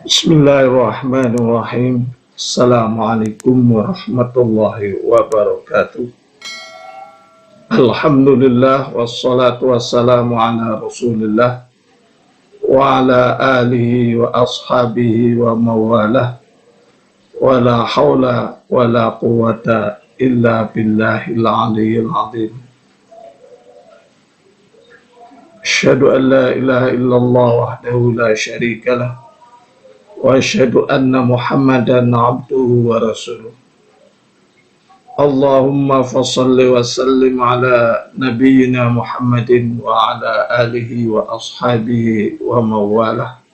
Bismillahirrahmanirrahim. Assalamualaikum warahmatullahi wabarakatuh. Alhamdulillah wassalatu wassalamu ala Rasulillah wa ala alihi wa ashabihi wa mawalah wa la hawla wa la quwata illa billahil aliyyil azim. Asyhadu an la ilaha illallah wahdahu la syarika lah wa asyhadu anna Muhammadan abduhu wa rasuluh. Allahumma fassalli wa sallim ala nabiyyina Muhammadin wa ala alihi wa ashabihi wa mawalah.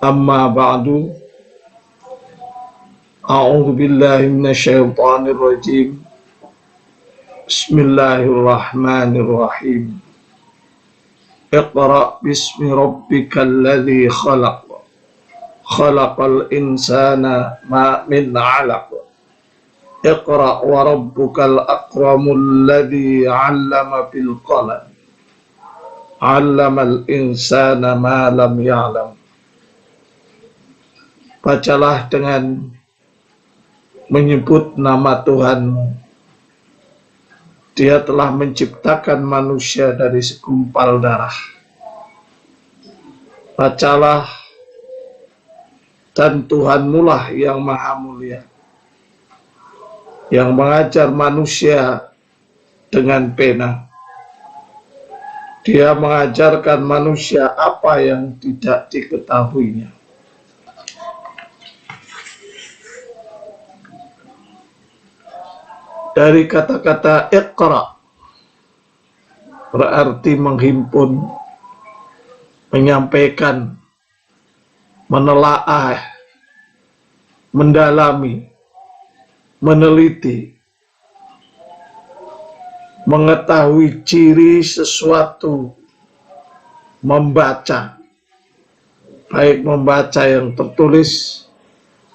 Amma ba'du. A'udzu billahi minasyaitonir rajim. Bismillahirrahmanirrahim. Iqra bismi rabbikal ladzi khalaq. Khalaqal insana min 'alaq. Iqra wa rabbukal akramul ladzi 'allama bil qalam. 'Allamal insana ma lam ya'lam. Bacalah dengan menyebut nama Tuhanmu. Dia telah menciptakan manusia dari segumpal darah. Bacalah, dan Tuhanmu lah yang maha mulia, yang mengajar manusia dengan pena. Dia mengajarkan manusia apa yang tidak diketahuinya. Dari kata-kata iqra berarti menghimpun, menyampaikan, menelaah, mendalami, meneliti, mengetahui ciri sesuatu, membaca, baik membaca yang tertulis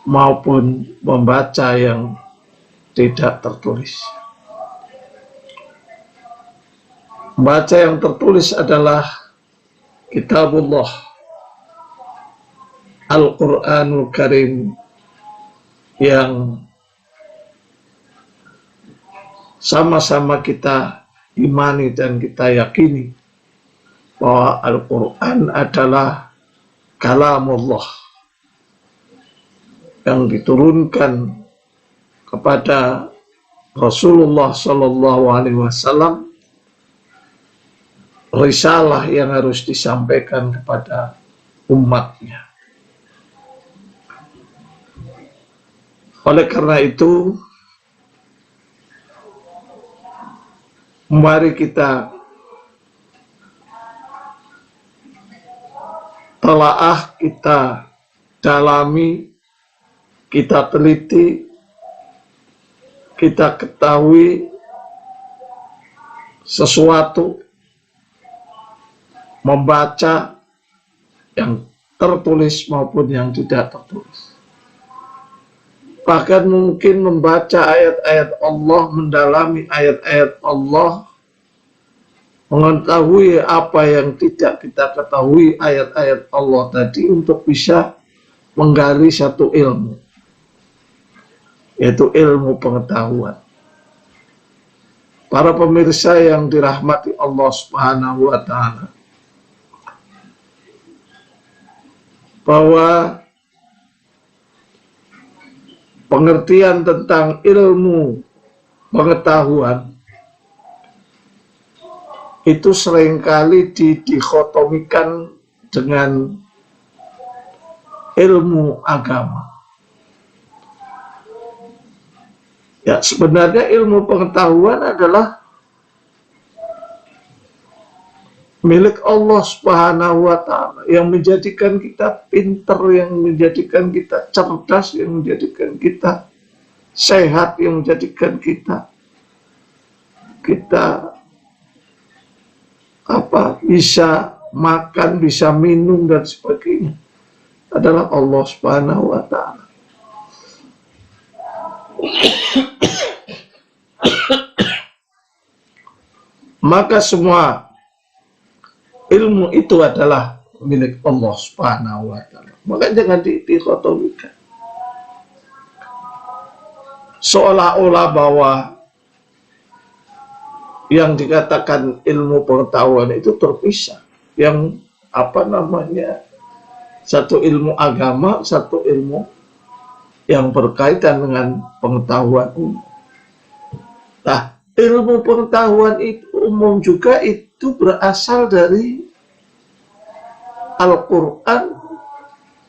maupun membaca yang tidak tertulis. Membaca yang tertulis adalah Kitabullah, Al-Quranul Karim, yang sama-sama kita imani dan kita yakini bahwa Al-Quran adalah kalamullah yang diturunkan kepada Rasulullah Sallallahu Alaihi Wasallam, risalah yang harus disampaikan kepada umatnya. Oleh karena itu, mari kita telaah, kita dalami, kita teliti, kita ketahui sesuatu, membaca yang tertulis maupun yang tidak tertulis. Bahkan mungkin membaca ayat-ayat Allah, mendalami ayat-ayat Allah, mengetahui apa yang tidak kita ketahui ayat-ayat Allah tadi untuk bisa menggali satu ilmu, yaitu ilmu pengetahuan. Para pemirsa yang dirahmati Allah Subhanahu wa Ta'ala, bahwa pengertian tentang ilmu pengetahuan itu seringkali didikotomikan dengan ilmu agama. Ya, sebenarnya ilmu pengetahuan adalah milik Allah Subhanahu wa Ta'ala, yang menjadikan kita pinter, yang menjadikan kita cerdas, yang menjadikan kita sehat, yang menjadikan kita bisa makan, bisa minum dan sebagainya, adalah Allah Subhanahu wa Ta'ala. Maka semua ilmu itu adalah milik Allah Subhanahu wa Ta'ala. Maka jangan dikotomikan. Seolah-olah bahwa yang dikatakan ilmu pengetahuan itu terpisah. Yang satu ilmu agama, satu ilmu yang berkaitan dengan pengetahuan umum. Nah, ilmu pengetahuan itu umum juga itu berasal dari Al-Quran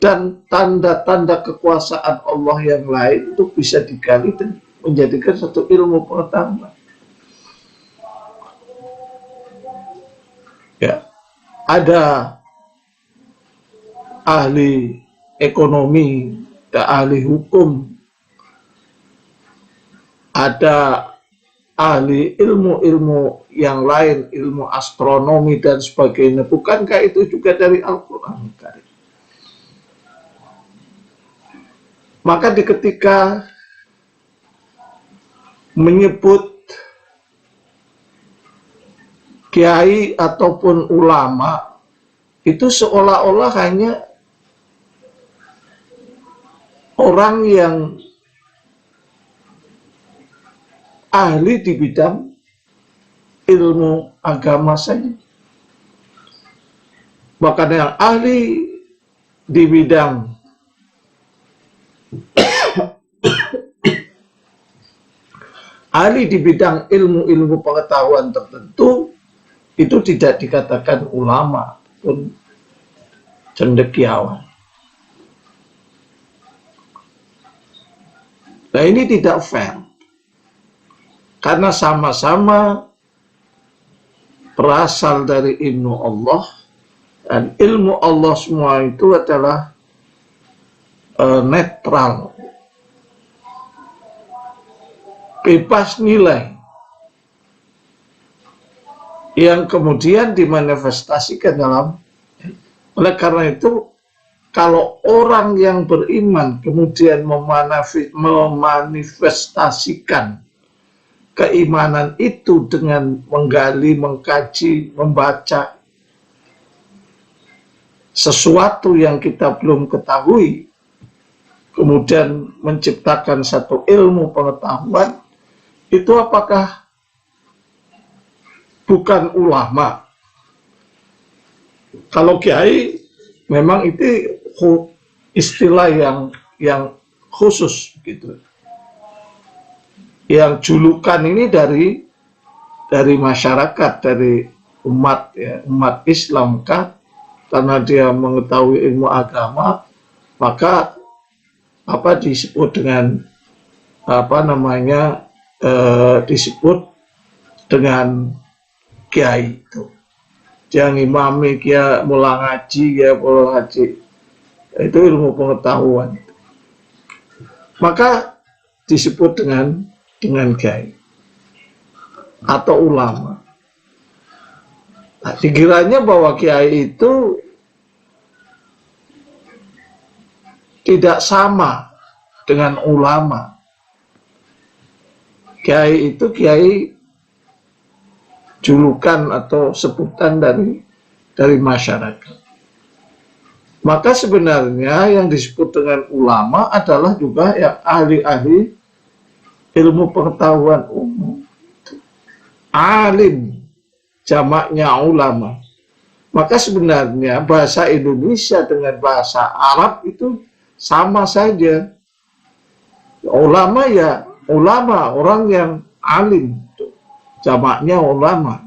dan tanda-tanda kekuasaan Allah yang lain itu bisa digali dan menjadikan satu ilmu pengetahuan. Ya, ada ahli ekonomi, ada ahli hukum, ada ahli ilmu-ilmu yang lain, ilmu astronomi dan sebagainya. Bukankah itu juga dari Al-Quran? Maka ketika menyebut kiai ataupun ulama, itu seolah-olah hanya orang yang ahli di bidang ilmu agama saja. Bahkan yang ahli di bidang ilmu-ilmu pengetahuan tertentu itu tidak dikatakan ulama pun cendekiawan. Nah, ini tidak fair. Karena sama-sama berasal dari ilmu Allah, dan ilmu Allah semua itu adalah netral, bebas nilai, yang kemudian dimanifestasikan dalam. Oleh karena itu, kalau orang yang beriman kemudian memanifestasikan keimanan itu dengan menggali, mengkaji, membaca sesuatu yang kita belum ketahui, kemudian menciptakan satu ilmu pengetahuan, itu apakah bukan ulama? Kalau kiai memang itu istilah yang khusus gitu. Yang julukan ini dari masyarakat, dari umat ya, umat Islam kan, karena dia mengetahui ilmu agama, maka disebut dengan disebut dengan kiai itu. Yang imami, kia mula ngaji, kia pola ngaji, itu ilmu pengetahuan. Maka disebut dengan kiai atau ulama. Nah, dikiranya bahwa kiai itu tidak sama dengan ulama. Kiai itu julukan atau sebutan dari masyarakat. Maka sebenarnya yang disebut dengan ulama adalah juga yang ahli-ahli ilmu pengetahuan umum. Alim, jamaknya ulama. Maka sebenarnya bahasa Indonesia dengan bahasa Arab itu sama saja. Ulama ya ulama, orang yang alim, jamaknya ulama.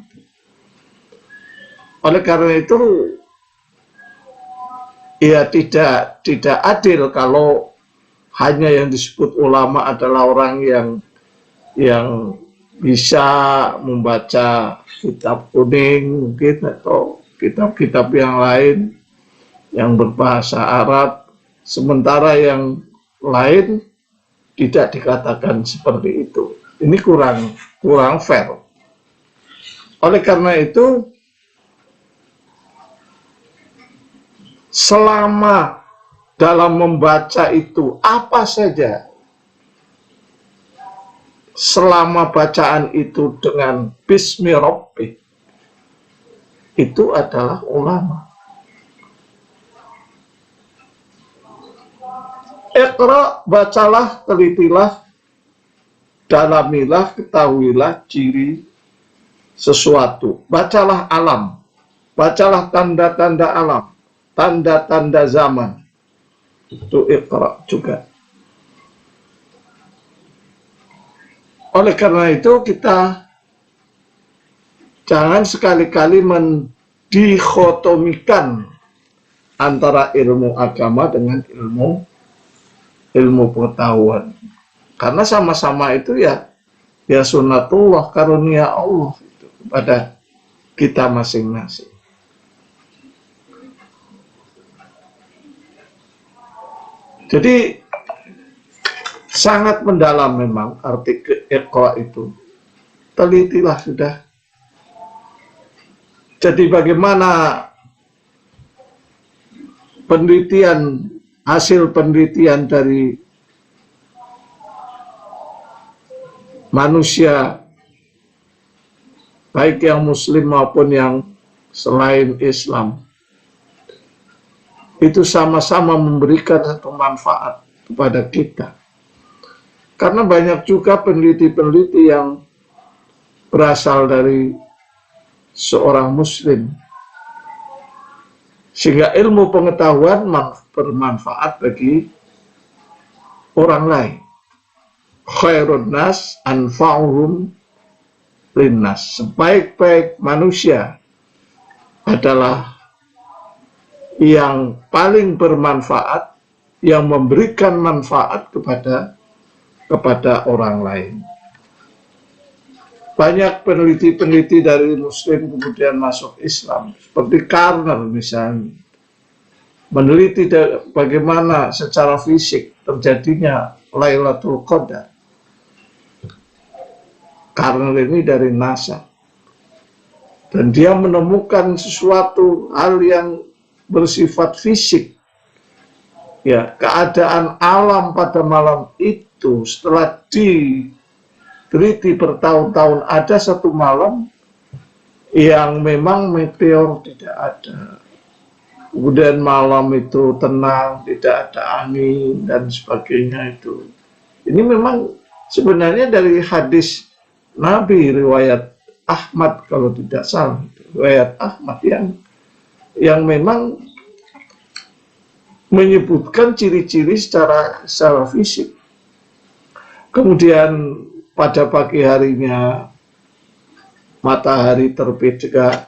Oleh karena itu, ya tidak adil kalau hanya yang disebut ulama adalah orang yang bisa membaca kitab kuning mungkin, atau kitab-kitab yang lain yang berbahasa Arab, sementara yang lain tidak dikatakan seperti itu. Ini kurang fair. Oleh karena itu, selama dalam membaca itu apa saja, selama bacaan itu dengan Bismi Rabbik, itu adalah ulama. Iqra, bacalah, telitilah, dalamilah, ketahuilah ciri sesuatu. Bacalah alam, bacalah tanda-tanda alam, tanda-tanda zaman. Itu Iqra juga. Oleh karena itu kita jangan sekali-kali mendikotomikan antara ilmu agama dengan ilmu pengetahuan. Karena sama-sama itu ya sunnatullah, karunia Allah itu kepada kita masing-masing. Jadi sangat mendalam memang arti Iqra itu. Telitilah sudah. Jadi bagaimana hasil penelitian dari manusia, baik yang muslim maupun yang selain Islam, itu sama-sama memberikan satu manfaat kepada kita. Karena banyak juga peneliti-peneliti yang berasal dari seorang muslim, sehingga ilmu pengetahuan bermanfaat bagi orang lain. Khairun nas anfa'uhum linnas. Sebaik-baik manusia adalah yang paling bermanfaat, yang memberikan manfaat kepada orang lain. Banyak peneliti-peneliti dari muslim kemudian masuk Islam, seperti Karner misalnya, meneliti bagaimana secara fisik terjadinya Lailatul Qadar. Karner ini dari NASA, dan dia menemukan sesuatu hal yang bersifat fisik, ya, keadaan alam pada malam itu setelah diteliti bertahun-tahun, ada satu malam yang memang meteor tidak ada, kemudian malam itu tenang, tidak ada angin dan sebagainya. Itu ini memang sebenarnya dari hadis Nabi, riwayat Ahmad kalau tidak salah, riwayat Ahmad yang memang menyebutkan ciri-ciri secara fisik. Kemudian pada pagi harinya matahari terbit juga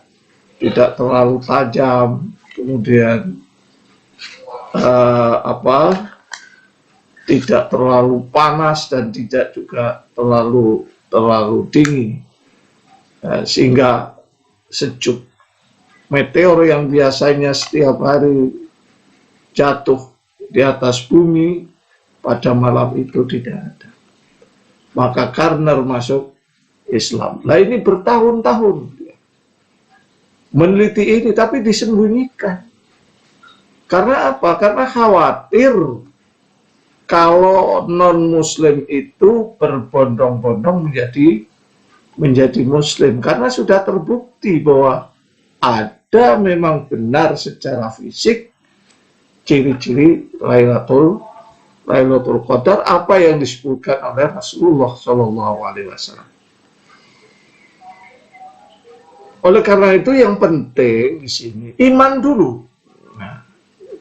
tidak terlalu tajam, kemudian tidak terlalu panas dan tidak juga terlalu dingin, sehingga sejuk. Meteor yang biasanya setiap hari jatuh di atas bumi pada malam itu tidak ada. Maka Karner masuk Islam. Nah, ini bertahun-tahun meneliti ini, tapi disembunyikan. Karena apa? Karena khawatir kalau non-muslim itu berbondong-bondong menjadi muslim. Karena sudah terbukti bahwa ada memang benar secara fisik ciri-ciri Lailatul Qadar, apa yang disebutkan oleh Rasulullah SAW. Oleh karena itu yang penting di sini iman dulu,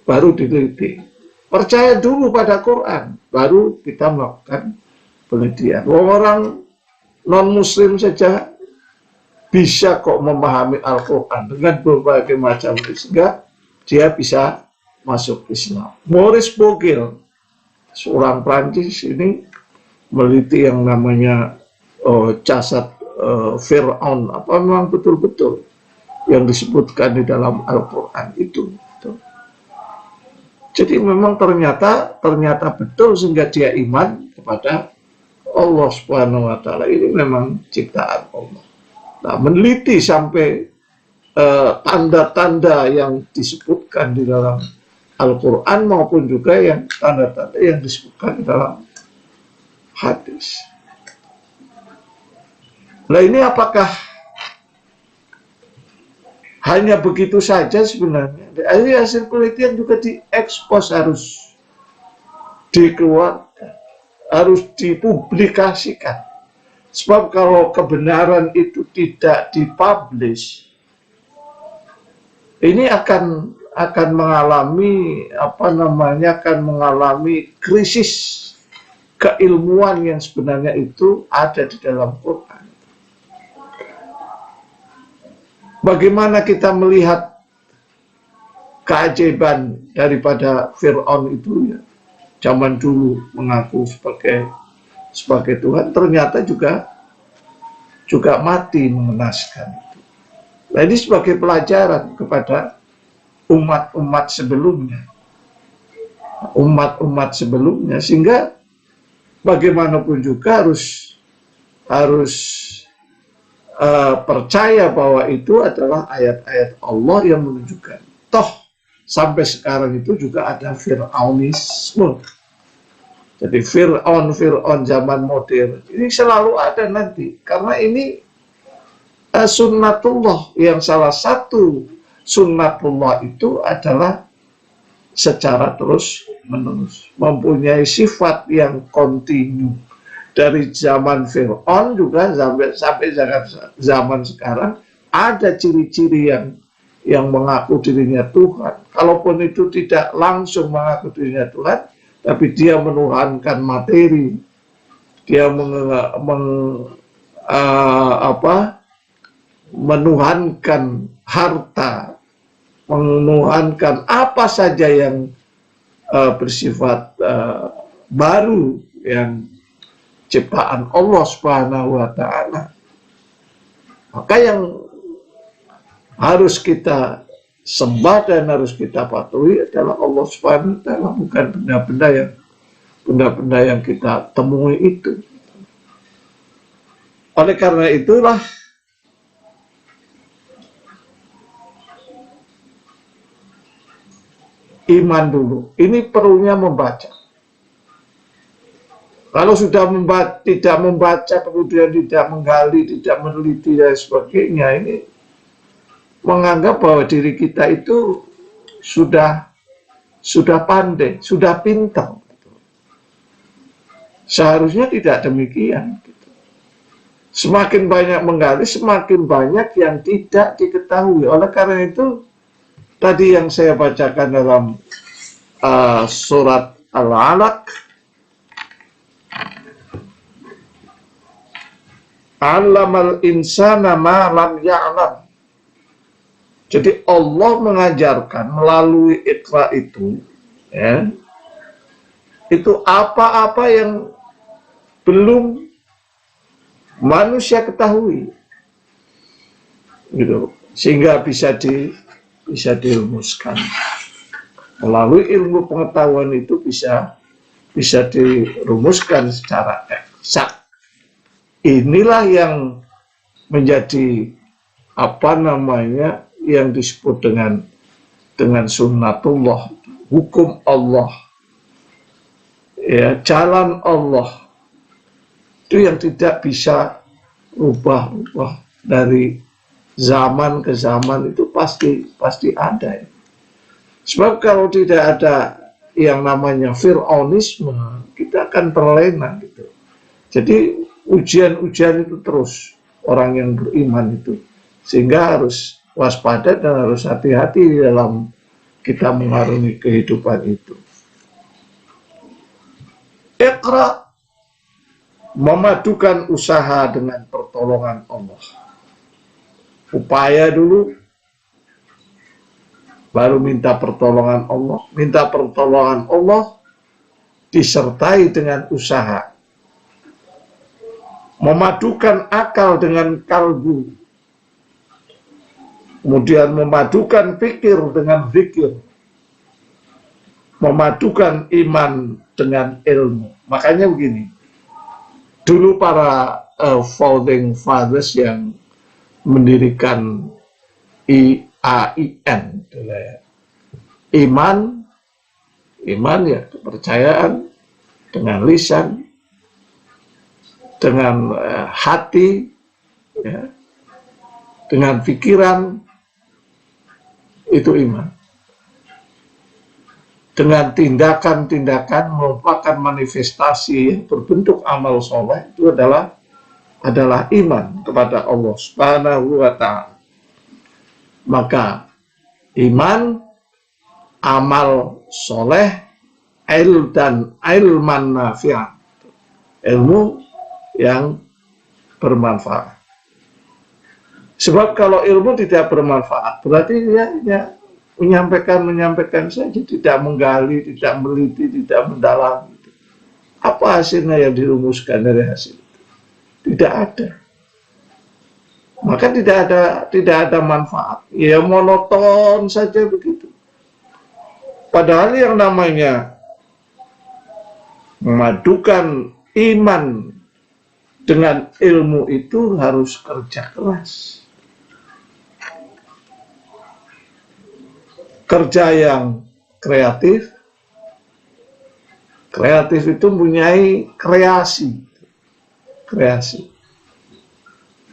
baru diteliti. Percaya dulu pada Quran, baru kita melakukan penelitian. Orang non-muslim saja bisa kok memahami Al-Quran dengan berbagai macam, sehingga dia bisa masuk Islam. Maurice Bogel, seorang Prancis, ini meliti yang namanya jasad Fir'aun, apa memang betul-betul yang disebutkan di dalam Al-Quran itu. Jadi memang ternyata betul, sehingga dia iman kepada Allah Subhanahu wa Ta'ala. Ini memang ciptaan Allah. Nah, meneliti sampai tanda-tanda yang disebutkan di dalam Al-Quran maupun juga yang tanda-tanda yang disebutkan di dalam hadis. Nah, ini apakah hanya begitu saja sebenarnya? Hasil penelitian juga diekspos, harus dikeluarkan, harus dipublikasikan. Sebab kalau kebenaran itu tidak dipublish, ini akan mengalami akan mengalami krisis keilmuan yang sebenarnya itu ada di dalam Quran. Bagaimana kita melihat keajaiban daripada Fir'aun itu ya, zaman dulu mengaku sebagai Tuhan, ternyata juga mati mengenaskan itu. Nah, ini sebagai pelajaran kepada umat-umat sebelumnya, sehingga bagaimanapun juga harus percaya bahwa itu adalah ayat-ayat Allah yang menunjukkan. Toh sampai sekarang itu juga ada Fir'aunisme. Jadi Fir'aun zaman modern ini selalu ada nanti, karena ini sunnatullah. Yang salah satu sunnatullah itu adalah secara terus menerus, mempunyai sifat yang kontinu. Dari zaman Fir'aun juga sampai zaman sekarang ada ciri-ciri yang mengaku dirinya Tuhan. Kalaupun itu tidak langsung mengaku dirinya Tuhan, tapi dia menuhankan materi, dia menuhankan harta, menuhankan apa saja yang bersifat baru, yang ciptaan Allah Subhanahu wa Ta'ala. Maka yang harus kita sembah dan harus kita patuhi adalah Allah Subhanahu wa Ta'ala, bukan benda-benda yang kita temui itu. Oleh karena itulah iman dulu. Ini perlunya membaca. Kalau sudah tidak membaca, kemudian tidak menggali, tidak meneliti dan sebagainya, ini menganggap bahwa diri kita itu sudah pandai, sudah pintar. Seharusnya tidak demikian. Semakin banyak menggali, semakin banyak yang tidak diketahui. Oleh karena itu, tadi yang saya bacakan dalam surat Al-Alaq, Allamal insana ma lam ya'lam. Jadi Allah mengajarkan melalui Iqra itu, ya, itu apa-apa yang belum manusia ketahui, gitu, sehingga bisa dirumuskan. Melalui ilmu pengetahuan itu bisa dirumuskan secara eksak. Inilah yang menjadi yang disebut dengan sunnatullah, hukum Allah, ya, jalan Allah, itu yang tidak bisa rubah-rubah dari zaman ke zaman, itu pasti ada. Sebab kalau tidak ada yang namanya Fir'aunisme, kita akan terlena gitu. Jadi ujian-ujian itu terus orang yang beriman itu, sehingga harus waspada dan harus hati-hati dalam kita mengarungi kehidupan itu. Iqra, memadukan usaha dengan pertolongan Allah. Upaya dulu, baru minta pertolongan Allah. Minta pertolongan Allah disertai dengan usaha. Memadukan akal dengan kalbu, kemudian memadukan pikir dengan zikir, memadukan iman dengan ilmu. Makanya begini, dulu para founding fathers yang mendirikan IAIN, iman ya, kepercayaan dengan lisan, dengan hati, ya, dengan pikiran, itu iman. dengan tindakan-tindakan merupakan manifestasi yang berbentuk amal soleh, itu adalah iman kepada Allah Subhanahu wa Ta'ala. Maka iman, amal soleh, dan ilman nafi'an, ilmu yang bermanfaat. Sebab kalau ilmu tidak bermanfaat, berarti dia menyampaikan saja, tidak menggali, tidak meliti, tidak mendalami. Apa hasilnya yang dirumuskan dari hasil? Tidak ada. Maka tidak ada manfaat. Ya monoton saja begitu. Padahal yang namanya memadukan iman dengan ilmu itu harus kerja keras. Kerja yang kreatif. Kreatif itu mempunyai kreasi.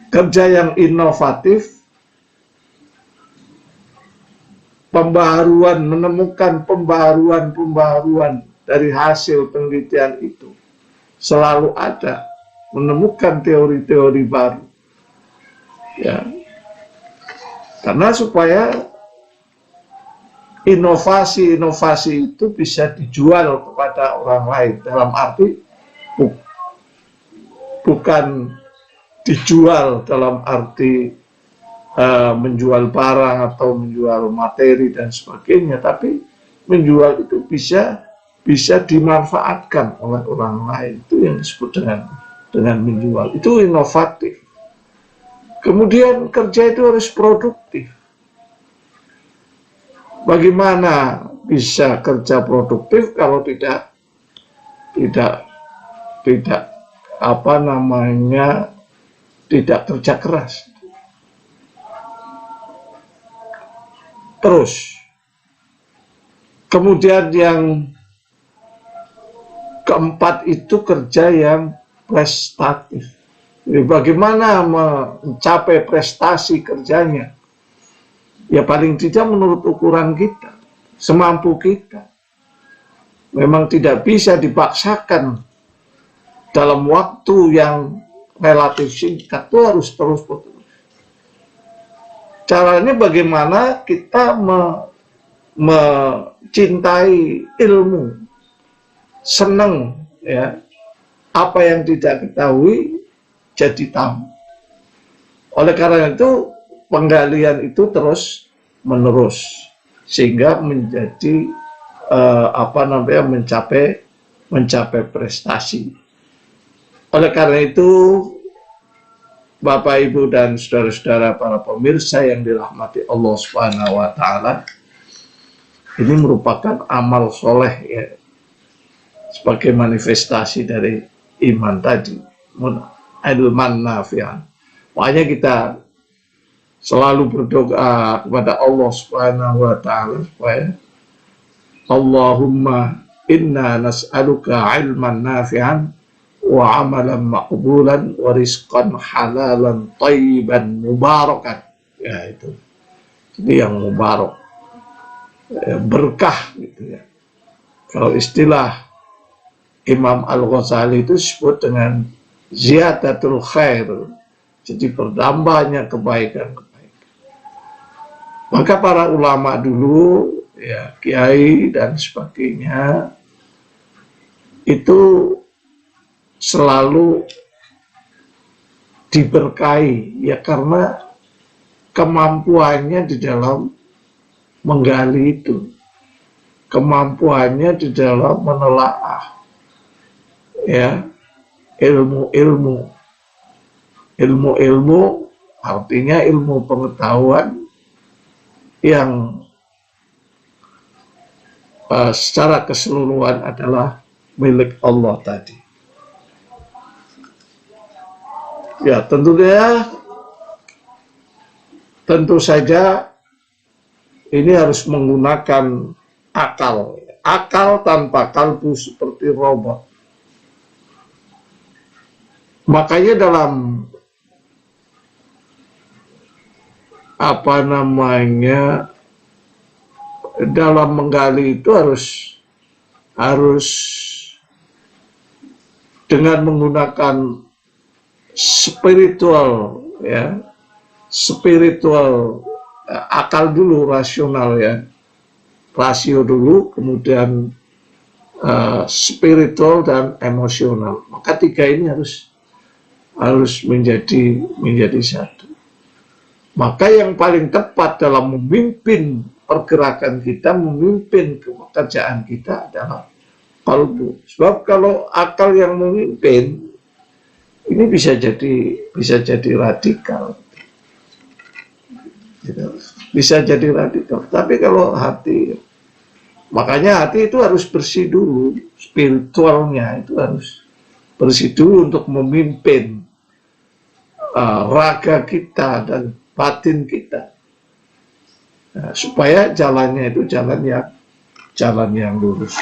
Kerja yang inovatif, pembaharuan, menemukan pembaharuan dari hasil penelitian itu selalu ada, menemukan teori-teori baru, ya, karena supaya inovasi-inovasi itu bisa dijual kepada orang lain, dalam arti bukan dijual dalam arti menjual barang atau menjual materi dan sebagainya, tapi menjual itu bisa dimanfaatkan oleh orang lain. Itu yang disebut dengan menjual. Itu inovatif. Kemudian kerja itu harus produktif. Bagaimana bisa kerja produktif kalau tidak kerja keras? Terus, kemudian yang keempat itu kerja yang prestatif. Jadi bagaimana mencapai prestasi kerjanya? Ya paling tidak menurut ukuran kita, semampu kita. Memang tidak bisa dipaksakan dalam waktu yang relatif singkat, itu harus terus. Caranya bagaimana kita mencintai ilmu, senang, ya, apa yang tidak ketahui jadi tahu. Oleh karena itu penggalian itu terus menerus sehingga menjadi mencapai prestasi. Oleh karena itu, Bapak, Ibu, dan saudara-saudara para pemirsa yang dirahmati Allah Subhanahu wa Ta'ala, ini merupakan amal soleh, ya, sebagai manifestasi dari iman tadi, ilman nafi'an. Makanya kita selalu berdoa kepada Allah Subhanahu wa Ta'ala supaya Allahumma inna nas'aluka ilman nafi'an wa amalan maqbulan wa rizqan halalan thayyiban mubarakan. Ya, itu jadi yang mubarak, berkah gitu, ya. Kalau istilah Imam Al-Ghazali itu disebut dengan ziyadatul khair, jadi bertambahnya kebaikan. Maka para ulama dulu, ya, kiai dan sebagainya, itu selalu diberkahi, ya, karena kemampuannya di dalam menggali itu, kemampuannya di dalam menelaah, ya, ilmu artinya ilmu pengetahuan yang secara keseluruhan adalah milik Allah tadi. Ya, tentu saja ini harus menggunakan akal. Akal tanpa kalbu seperti robot. Makanya dalam dalam menggali itu harus dengan menggunakan spiritual, ya, spiritual, akal dulu, rasional, ya, rasio dulu, kemudian spiritual dan emosional. Maka tiga ini harus menjadi satu. Maka yang paling tepat dalam memimpin pergerakan kita, memimpin pekerjaan kita adalah kalbu. Sebab kalau akal yang memimpin, ini bisa jadi radikal. Bisa jadi radikal. Tapi kalau hati, makanya hati itu harus bersih dulu, spiritualnya itu harus bersih dulu untuk memimpin raga kita dan batin kita, supaya jalannya itu jalan yang lurus.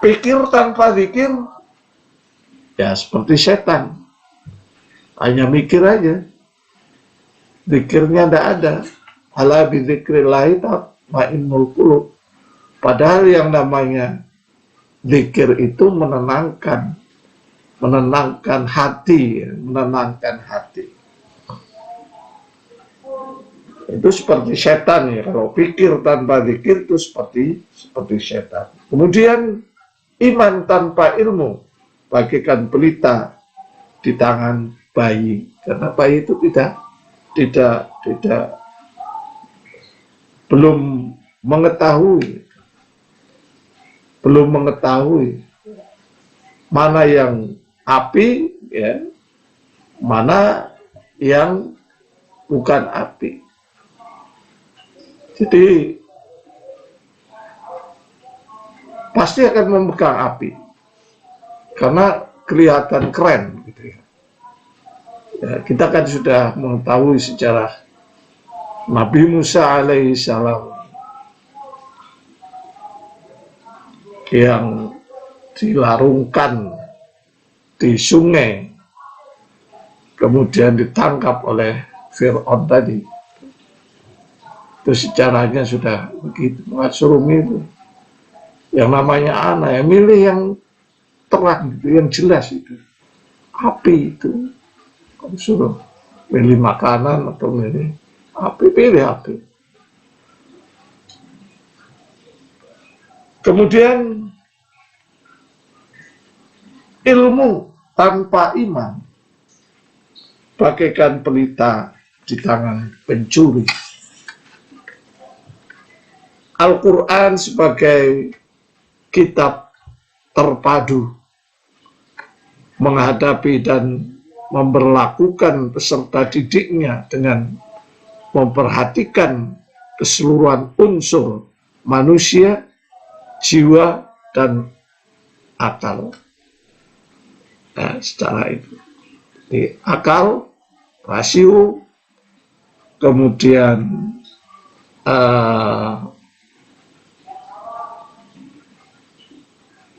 Pikir tanpa zikir ya seperti setan, hanya mikir aja, zikirnya tidak ada. Ala bi dzikrillahi tatma'innul qulub. Padahal yang namanya zikir itu menenangkan hati, menenangkan hati. Itu seperti setan, ya. Kalau pikir tanpa zikir itu seperti setan. Kemudian iman tanpa ilmu bagaikan pelita di tangan bayi, karena bayi itu belum mengetahui mana yang api, ya, mana yang bukan api. Jadi pasti akan memegang api karena kelihatan keren, gitu ya. Ya, kita kan sudah mengetahui sejarah Nabi Musa alaihissalam yang dilarungkan di sungai, kemudian ditangkap oleh Fir'aun tadi. Itu sejarahnya sudah begitu. Masyhur itu. Yang namanya anak, ya milih yang terang, gitu, yang jelas itu. Api itu. Kamu suruh milih makanan atau milih api, pilih api. Kemudian ilmu tanpa iman bagaikan pelita di tangan pencuri. Al-Quran sebagai kitab terpadu menghadapi dan memperlakukan peserta didiknya dengan memperhatikan keseluruhan unsur manusia, jiwa, dan akal. Nah, secara itu. Jadi, akal, rasio, kemudian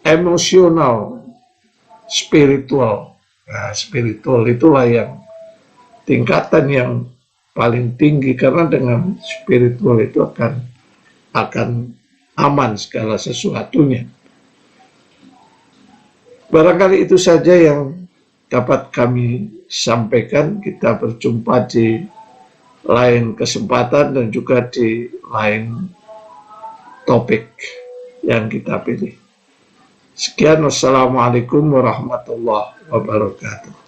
emosional, spiritual. Nah, spiritual itulah yang tingkatan yang paling tinggi, karena dengan spiritual itu akan aman segala sesuatunya. Barangkali itu saja yang dapat kami sampaikan. Kita berjumpa di lain kesempatan dan juga di lain topik yang kita pilih. Sekian, wassalamualaikum warahmatullahi wabarakatuh.